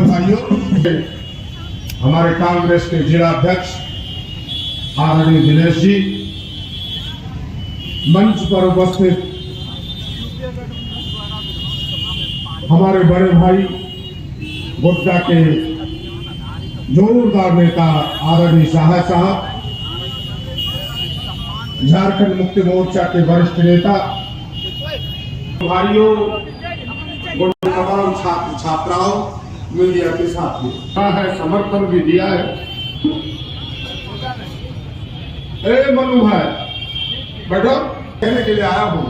भाइयों, हमारे कांग्रेस के जिला अध्यक्ष आदरणीय दिनेश जी, मंच पर उपस्थित हमारे बड़े भाई गोड्डा के जोरदार नेता आदरणीय शाह साहब, झारखंड मुक्ति मोर्चा के वरिष्ठ नेता, भाइयों, तमाम छात्र छात्राओं, मीडिया के साथ है, समर्थन भी दिया है। ए मनु भाई बैठो, कहने के लिए आया हूं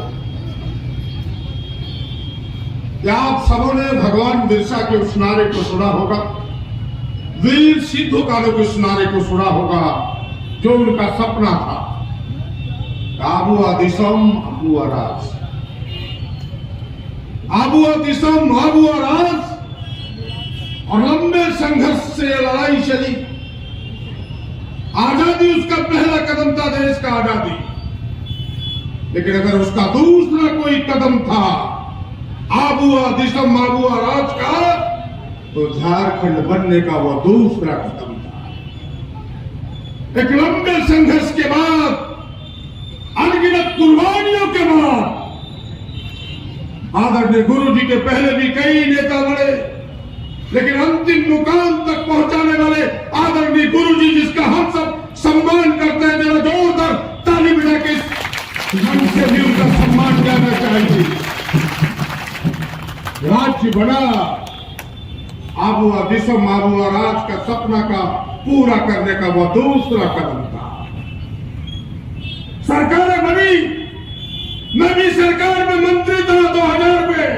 कि आप सबों ने भगवान बिरसा के उस नारे को सुना होगा, वीर सिद्धू कान्हू के उस नारे को सुना होगा जो उनका सपना था, आबुआ दिसम आबुआ राज, आबुआ दिसम आबुआ राज। और लंबे संघर्ष से लड़ाई चली, आजादी उसका पहला कदम था, देश का आजादी। लेकिन अगर उसका दूसरा कोई कदम था आबुआ दिसम आबुआ राज का, तो झारखंड बनने का वो दूसरा कदम था। एक लंबे संघर्ष के बाद, अनगिनत कुर्बानियों के बाद, आदरणीय गुरु जी के पहले भी कई नेता लड़े, लेकिन अंतिम मुकाम तक पहुंचाने वाले आदरणीय गुरु जी, जिसका हम सब सम्मान करते हैं, जरा जोरदार ताली बजा के ढंग से भी उनका सम्मान करना चाहिए। राज्य बना, आबुआ दिसम आबुआ राज का सपना का पूरा करने का वह दूसरा कदम था। सरकारें बनी, मैं भी सरकार में मंत्री था 2000 में,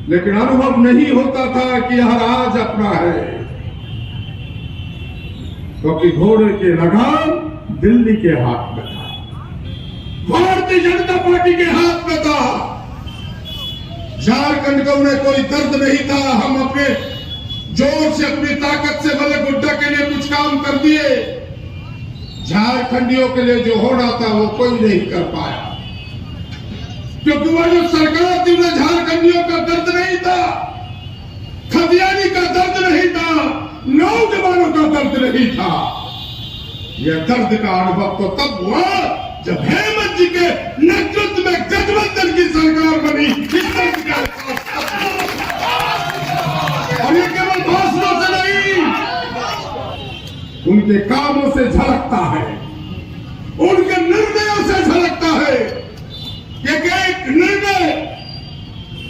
लेकिन अनुभव नहीं होता था कि यह राज अपना है, क्योंकि घोड़े के लगाम दिल्ली के हाथ में था, भारतीय जनता पार्टी के हाथ में था। झारखंड को उन्हें कोई दर्द नहीं था। हम अपने जोर से, अपनी ताकत से भले गोड्डा के लिए कुछ काम कर दिए, झारखंडियों के लिए जो होना था वो कोई नहीं कर पाया, क्योंकि वह जो सरकार थी उन्हें झारखंडियों का दर्द नहीं था, खदियानी का दर्द नहीं था, नौजवानों का दर्द नहीं था। यह दर्द का अनुभव तो तब हुआ जब हेमंत जी के नेतृत्व में गठबंधन की सरकार बनी। और ये केवल भाषणों से नहीं, उनके कामों से झलकता है, उनके निर्णयों से झलकता है। एक निर्णय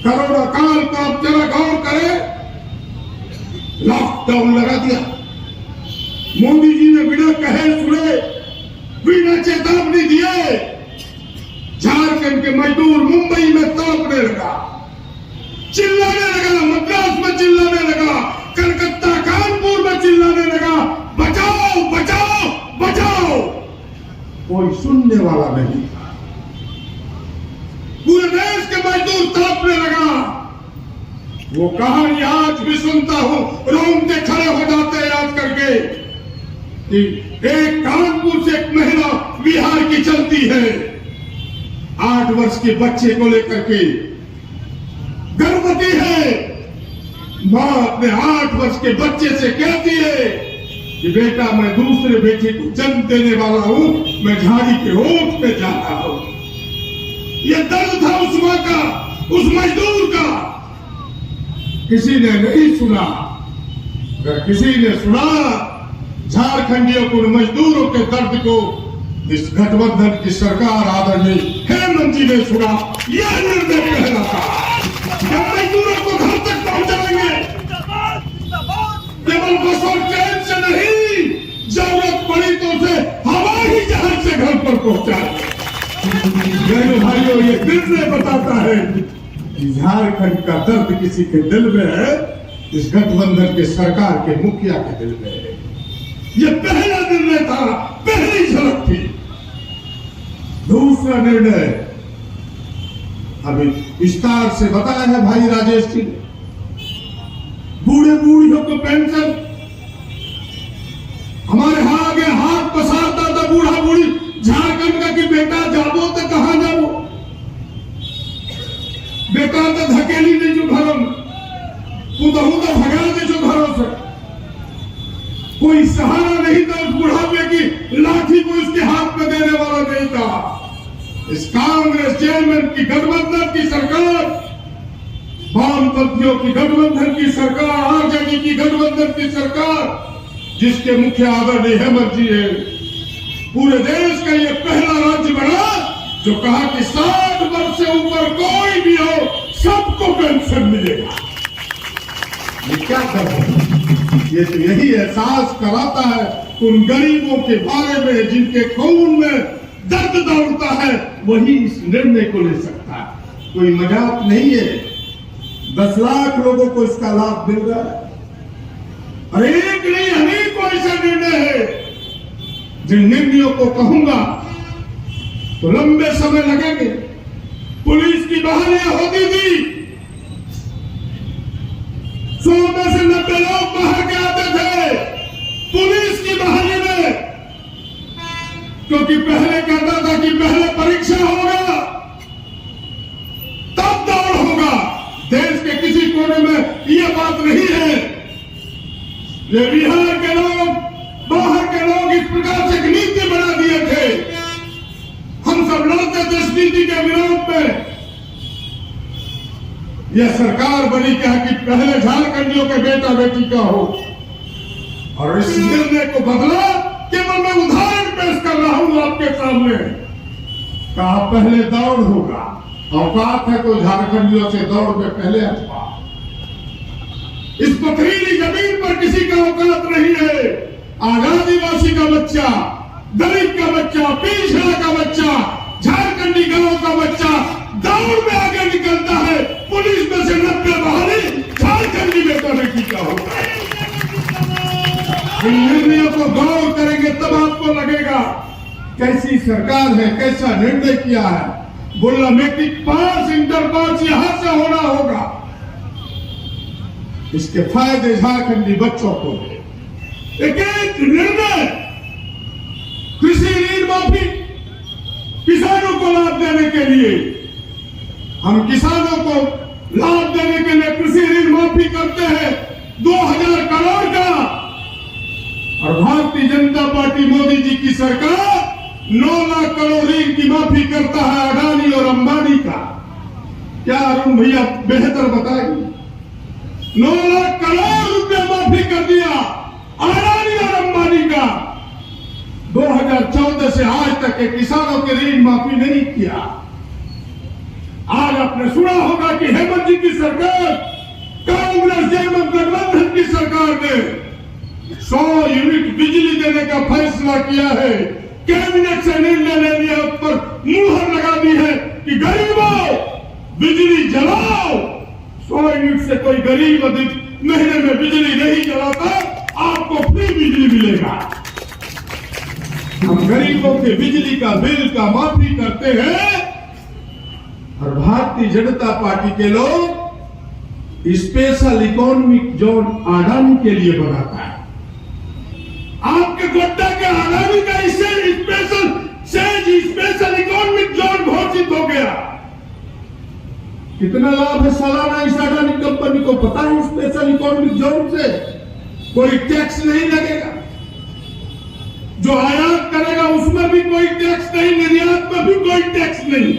कोरोना काल को आप जरा गौर करें, लॉकडाउन लगा दिया मोदी जी ने, बिना कहे सुने, बिना चेतावनी दिए। झारखंड के मजदूर मुंबई में तड़पने लगा, चिल्लाने लगा, मद्रास में चिल्लाने लगा, कलकत्ता कानपुर में चिल्लाने लगा, बचाओ बचाओ बचाओ। कोई सुनने वाला नहीं था। पूरे देश के मजदूर तड़पने लगा। वो कहानी आज भी सुनता हूं, रोंगटे खड़े हो जाते हैं याद करके कि एक कानपुर से एक महिला बिहार की चलती है, 8 वर्ष के बच्चे को लेकर के, गर्भवती है। मां अपने 8 वर्ष के बच्चे से कहती है कि बेटा, मैं दूसरे बेटे को जन्म देने वाला हूं, मैं झाड़ी के ओट पे जा रहा हूं। यह दर्द था उस मां का, उस मजदूर का। किसी ने नहीं सुना। अगर किसी ने सुना, झारखंडियों को, मजदूरों के दर्द को, इस गठबंधन की सरकार आदरणीय हेमंत जी ने सुना। यह निर्णय पहला था, हम मजदूरों को घर तक पहुंचाएंगे, केवल बस और ट्रेन से नहीं, जरूरत पड़ी तो उसे हवाई जहाज से घर पर पहुंचाएंगे। मेरे भाइयों, ये निर्णय बताता है कि झारखंड का दर्द किसी के दिल में है, इस गठबंधन के सरकार के मुखिया के दिल में है। ये पहला निर्णय था, पहली झलक थी। दूसरा निर्णय अभी विस्तार से बताया है भाई राजेश जी ने, बूढ़े बूढ़ियों को पेंशन। हमारे आगे हाथ पसारता था बूढ़ा बूढ़ी झारखंड का कि बेटा जाबो तो कहां जाबो, बेटा तो धकेली नहीं जो घरम, तू तो भगा सहारा नहीं था, उस बुढ़ापे की लाठी को इसके हाथ में देने वाला नहीं था। इस कांग्रेस चेयरमैन की गठबंधन की सरकार, वामपंथियों की गठबंधन की सरकार, आरजेडी की गठबंधन की सरकार, जिसके मुख्य आदरणीय हेमंत जी है, पूरे देश का ये पहला राज्य बना जो कहा कि 60 वर्ष से ऊपर कोई भी हो सबको पेंशन मिलेगा। ये क्या कर रहे हैं? ये तो यही एहसास कराता है उन गरीबों के बारे में जिनके खून में दर्द दौड़ता है, वही इस निर्णय को ले सकता है। कोई मजाक नहीं है। 10 लाख लोगों को इसका लाभ मिल रहा है। और एक नहीं अनेकों ऐसा निर्णय है जिन निर्णयों को कहूंगा तो लंबे समय लगेंगे। पुलिस की बहालियां होती थी, 100 में से 90 लोग बाहर के आते थे पुलिस की बहाली में, क्योंकि पहले कहता था कि पहले परीक्षा होगा तब दौड़ होगा। देश के किसी कोने में यह बात नहीं है। ये बिहार के लोग, बाहर के लोग इस प्रकार से एक नीति बना दिए थे। हम सब लड़ते थे इस नीति के विरोध में। यह सरकार बनी क्या कि पहले झारखंडियों के बेटा बेटी का हो, और इस निर्णय को बदला। केवल मैं उदाहरण पेश कर रहा हूं आपके सामने। कहा पहले दौड़ होगा, औकात है तो झारखंडियों से दौड़ में पहले अथवा। इस पथरीली जमीन पर किसी का औकात नहीं है। आदिवासी का बच्चा, दलित का बच्चा, पिछड़ा का बच्चा, झारखंडी गांव का बच्चा दौड़ में आगे निकलता है। पुलिस में से 90 बहाली झारखंडी बेटा बेटी का होता है। इन निर्णयों को गौर करेंगे तब आपको लगेगा कैसी सरकार है, कैसा निर्णय किया है। बोला मैट्रिक पास, इंटर पास यहां से होना होगा। इसके फायदे झारखंडी बच्चों को है। एक निर्णय, कृषि ऋण माफी, किसानों को लाभ देने के लिए, हम किसानों को लाभ देने के लिए कृषि ऋण माफी करते हैं 2000 करोड़ का। और भारतीय जनता पार्टी मोदी जी की सरकार 9 लाख करोड़ ऋण की माफी करता है अडानी और अंबानी का। क्या अरुण भैया बेहतर बताएंगे? 9 लाख करोड़ रुपया माफी कर दिया अडानी और अंबानी का। 2014 से आज तक के किसानों के ऋण माफी नहीं किया। आज आपने सुना होगा कि हेमंत जी की सरकार, कांग्रेस जयमत गठबंधन की सरकार ने 100 यूनिट बिजली देने का फैसला किया है। कैबिनेट से निर्णय ले लिया, उस पर मुहर लगा दी है कि गरीबों बिजली जलाओ। 100 यूनिट से कोई गरीब महीने में बिजली नहीं जलाता, आपको फ्री बिजली मिलेगा। हम गरीबों के बिजली का बिल का माफी करते हैं। और भारतीय जनता पार्टी के लोग स्पेशल इकोनॉमिक जोन अडानी के लिए बनाता है। आपके गोड्डा के अडानी का इससे स्पेशल इकोनॉमिक जोन घोषित हो गया। कितना लाभ है सालाना इस अडानी कंपनी को पता है? स्पेशल इकोनॉमिक जोन से कोई टैक्स नहीं लगेगा। जो आयात करेगा उसमें भी कोई टैक्स नहीं, निर्यात में भी कोई टैक्स नहीं।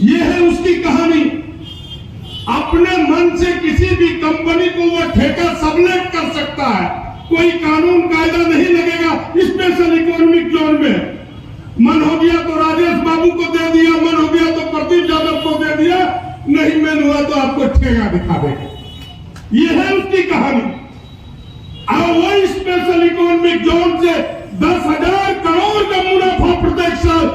यह है उसकी कहानी। अपने मन से किसी भी कंपनी को वो ठेका सबलेट कर सकता है, कोई कानून कायदा नहीं लगेगा। स्पेशल इकोनॉमिक जोन में मन हो गया तो राजेश बाबू को दे दिया, मन हो गया तो प्रदीप यादव को दे दिया, नहीं मन हुआ तो आपको ठेका दिखा देगा। यह है उसकी कहानी। और वही स्पेशल इकोनॉमिक जोन से 10,000 करोड़ का मुनाफा प्रत्येक साल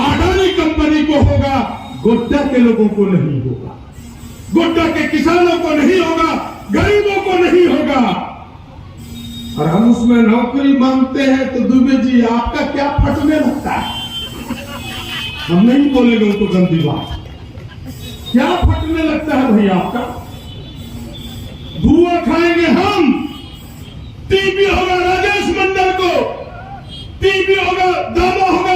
अडानी कंपनी को होगा, गोड्डा के लोगों को नहीं होगा, गोड्डा के किसानों को नहीं होगा, गरीबों को नहीं होगा। और हम उसमें नौकरी मांगते हैं तो दुबे जी आपका क्या फटने लगता है? हम नहीं बोलेंगे उनको गंदी बात। क्या फटने लगता है भाई आपका? धुआं खाएंगे हम। टीबी होगा राजेश मंडल को, टीबी होगा, दमा होगा